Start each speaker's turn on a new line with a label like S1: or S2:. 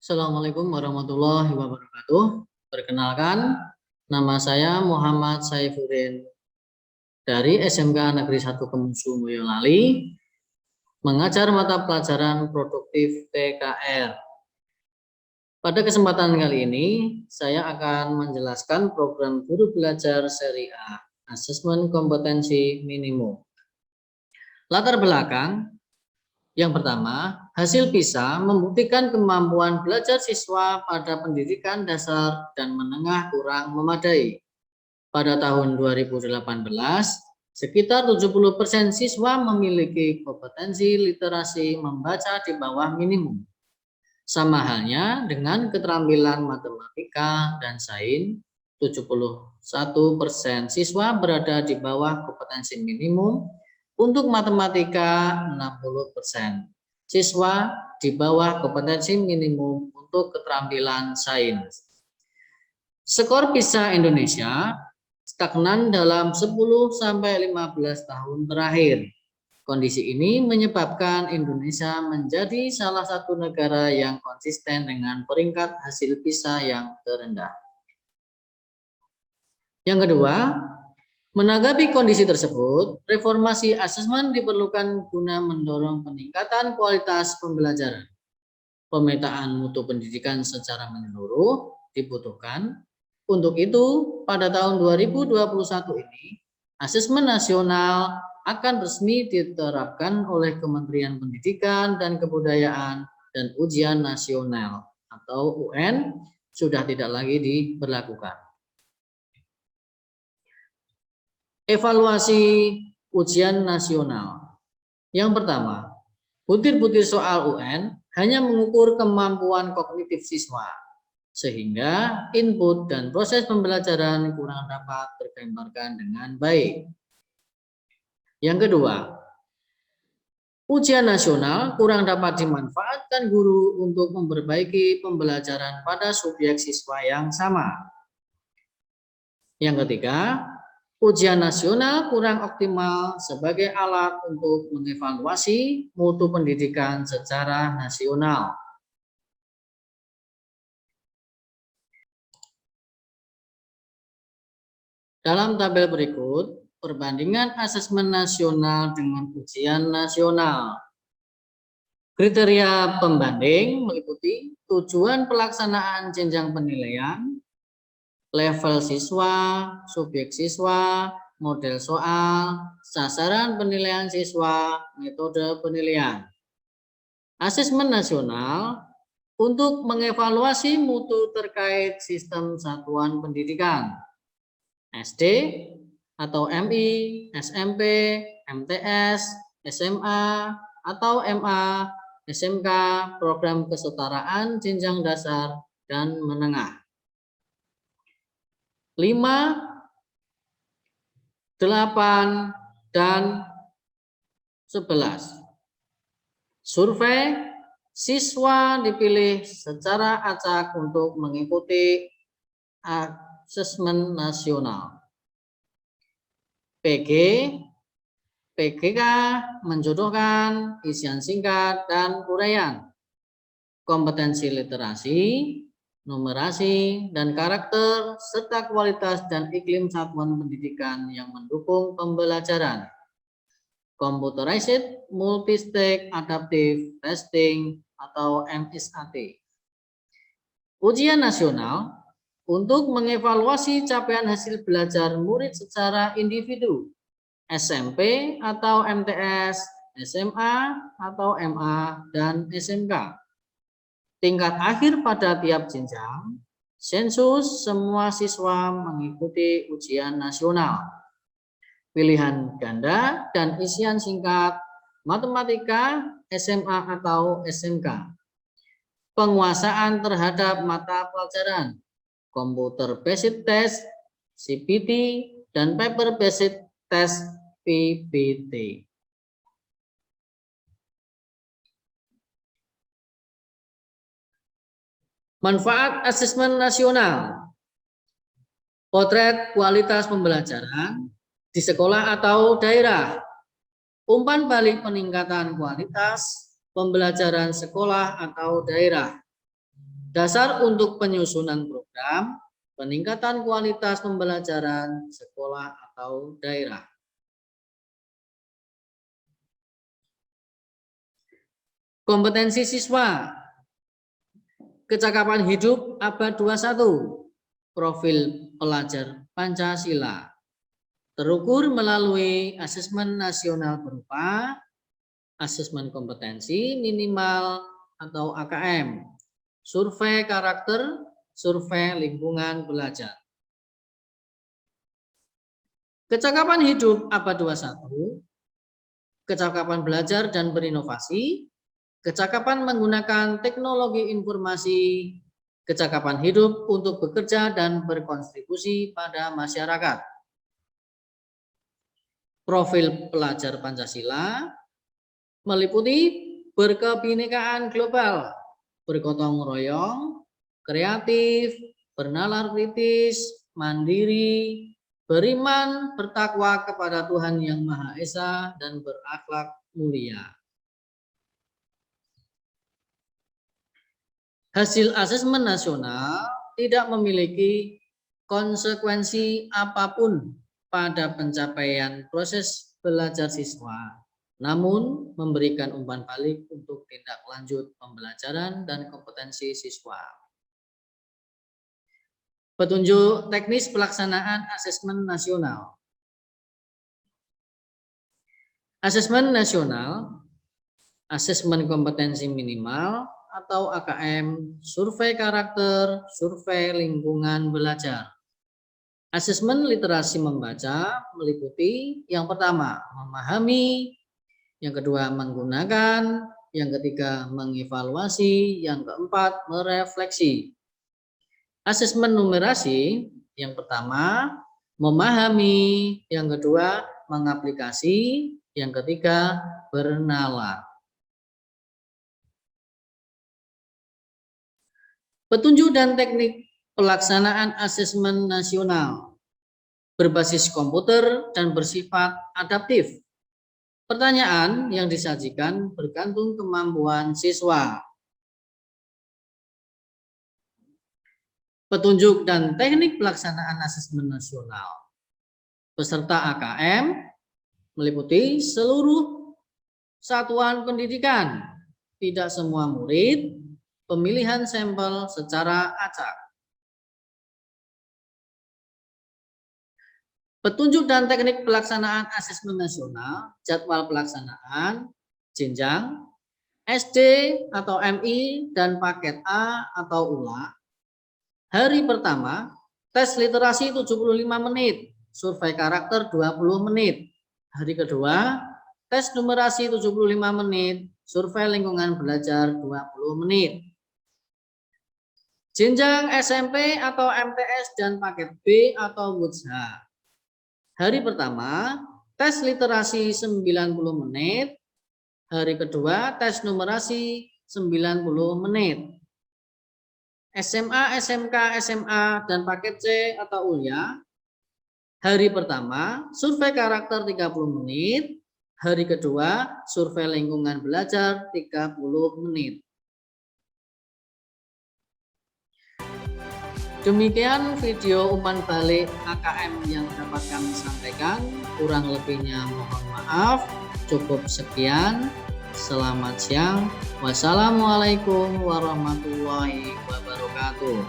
S1: Assalamualaikum warahmatullahi wabarakatuh. Perkenalkan, nama saya Muhammad Saifuddin dari SMK Negeri 1 Kemusu Boyolali, mengajar mata pelajaran produktif TKR. Pada kesempatan kali ini, saya akan menjelaskan program guru belajar seri A, Asesmen Kompetensi Minimum. Latar belakang, yang pertama, hasil PISA membuktikan kemampuan belajar siswa pada pendidikan dasar dan menengah kurang memadai. Pada tahun 2018, sekitar 70% siswa memiliki kompetensi literasi membaca di bawah minimum. Sama halnya dengan keterampilan matematika dan sains, 71% siswa berada di bawah kompetensi minimum. Untuk matematika 60%, siswa di bawah kompetensi minimum untuk keterampilan sains. Skor PISA Indonesia stagnan dalam 10-15 tahun terakhir. Kondisi ini menyebabkan Indonesia menjadi salah satu negara yang konsisten dengan peringkat hasil PISA yang terendah. Yang kedua, menanggapi kondisi tersebut, reformasi asesmen diperlukan guna mendorong peningkatan kualitas pembelajaran. Pemetaan mutu pendidikan secara menyeluruh dibutuhkan. Untuk itu, pada tahun 2021 ini, asesmen nasional akan resmi diterapkan oleh Kementerian Pendidikan dan Kebudayaan dan ujian nasional atau UN sudah tidak lagi diberlakukan. Evaluasi ujian nasional. Yang pertama, butir-butir soal UN hanya mengukur kemampuan kognitif siswa, sehingga input dan proses pembelajaran kurang dapat tergambarkan dengan baik. Yang kedua, ujian nasional kurang dapat dimanfaatkan guru untuk memperbaiki pembelajaran pada subjek siswa yang sama. Yang ketiga, ujian nasional kurang optimal sebagai alat untuk mengevaluasi mutu pendidikan secara nasional. Dalam tabel berikut, perbandingan asesmen nasional dengan ujian nasional. Kriteria pembanding meliputi tujuan pelaksanaan jenjang penilaian, level siswa, subjek siswa, model soal, sasaran penilaian siswa, metode penilaian. Asesmen nasional untuk mengevaluasi mutu terkait sistem satuan pendidikan, SD atau MI, SMP, MTS, SMA atau MA, SMK, program kesetaraan jenjang dasar dan menengah. 5, 8, dan 11. Survei siswa dipilih secara acak untuk mengikuti asesmen nasional. PGK menjodohkan isian singkat dan uraian, kompetensi literasi, numerasi, dan karakter, serta kualitas dan iklim satuan pendidikan yang mendukung pembelajaran. Computerized Multi-Stage Adaptive Testing atau MSAT. Ujian nasional untuk mengevaluasi capaian hasil belajar murid secara individu, SMP atau MTS, SMA atau MA, dan SMK. Tingkat akhir pada tiap jenjang, sensus semua siswa mengikuti ujian nasional. Pilihan ganda dan isian singkat, matematika, SMA atau SMK. Penguasaan terhadap mata pelajaran, Computer Based Test, CBT, dan Paper Based Test, PBT. Manfaat asesmen nasional. Potret kualitas pembelajaran di sekolah atau daerah. Umpan balik peningkatan kualitas pembelajaran sekolah atau daerah. Dasar untuk penyusunan program peningkatan kualitas pembelajaran sekolah atau daerah. Kompetensi siswa. Kecakapan hidup abad 21. Profil pelajar Pancasila. Terukur melalui asesmen nasional berupa asesmen kompetensi minimal atau AKM, survei karakter, survei lingkungan belajar. Kecakapan hidup abad 21, kecakapan belajar dan berinovasi, kecakapan menggunakan teknologi informasi, kecakapan hidup untuk bekerja dan berkontribusi pada masyarakat. Profil pelajar Pancasila meliputi berkebinekaan global, bergotong royong, kreatif, bernalar kritis, mandiri, beriman, bertakwa kepada Tuhan Yang Maha Esa, dan berakhlak mulia. Hasil asesmen nasional tidak memiliki konsekuensi apapun pada pencapaian proses belajar siswa, namun memberikan umpan balik untuk tindak lanjut pembelajaran dan kompetensi siswa. Petunjuk teknis pelaksanaan asesmen nasional. Asesmen nasional, asesmen kompetensi minimal atau AKM, survei karakter, survei lingkungan belajar. Asesmen literasi membaca meliputi yang pertama memahami, yang kedua menggunakan, yang ketiga mengevaluasi, yang keempat merefleksi. Asesmen numerasi yang pertama memahami, yang kedua mengaplikasi, yang ketiga bernalar. Petunjuk dan teknik pelaksanaan asesmen nasional berbasis komputer dan bersifat adaptif. Pertanyaan yang disajikan bergantung kemampuan siswa. Petunjuk dan teknik pelaksanaan asesmen nasional. Peserta AKM meliputi seluruh satuan pendidikan, tidak semua murid, pemilihan sampel secara acak. Petunjuk dan teknik pelaksanaan asesmen nasional, jadwal pelaksanaan, jenjang, SD atau MI dan paket A atau ULA. Hari pertama, tes literasi 75 menit, survei karakter 20 menit. Hari kedua, tes numerasi 75 menit, survei lingkungan belajar 20 menit. Jenjang SMP atau MTS dan paket B atau WUJA. Hari pertama, tes literasi 90 menit. Hari kedua, tes numerasi 90 menit. SMA, SMK, SMA, dan paket C atau ULIA. Hari pertama, survei karakter 30 menit. Hari kedua, survei lingkungan belajar 30 menit. Demikian video umpan balik AKM yang dapat kami sampaikan. Kurang lebihnya mohon maaf. Cukup sekian. Selamat siang. Wassalamualaikum warahmatullahi wabarakatuh.